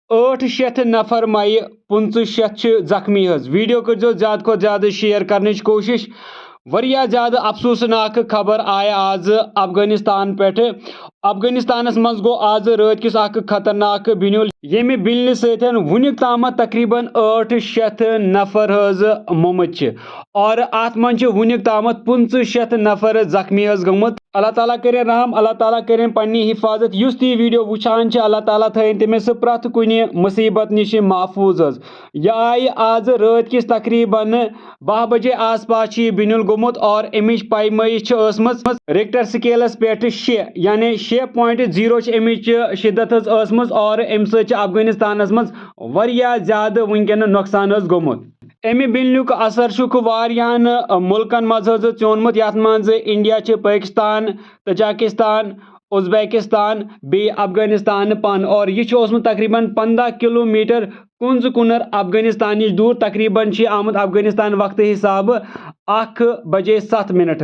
800 نفر مئی 500 زخمی ویڈیو کرو زیادہ کھت زیادہ شیئر کرنچ کوشش وریہ زیادہ افسوسناک خبر آئے آز افغانستان پہ افغانستانس مز گو آز رات کس اخ خطرناک بنیول یمہ بلنہ ستن ونیک تامت تقریباً 800 نفر مومت اور ات من ونیک تامت 500 نفر زخمی گمت اللہ تعالیٰ کریں رحم اللہ تعالیٰ کریں پنی حفاظت اس تی ویڈیو وچان اللہ تعالیٰ تھین تمس پرت کن مصیبت نش محفوظ یہ آئی آز رات کس تقریباً 12 بجے آس پاس یہ بنیول گومت اور امچ پیمائش ریکٹر سکیلس پہ 6 یعنی 6.0 امچ شدت ثمت اور ام ست افغانستانس مز واریاہ زیادہ ونکن نقصان گومت امہ بلنک اثر واریاہن ملکن مز ژونمت یت مز انڈیا پاکستان تجاکستان ازبیکستان بی افغانستان پن اور یہ تقریباً 15 کلومیٹر کنز کنر افغانستان نش دور تقریباً آمت افغانستان وقت حساب 1 بجے 7 منٹ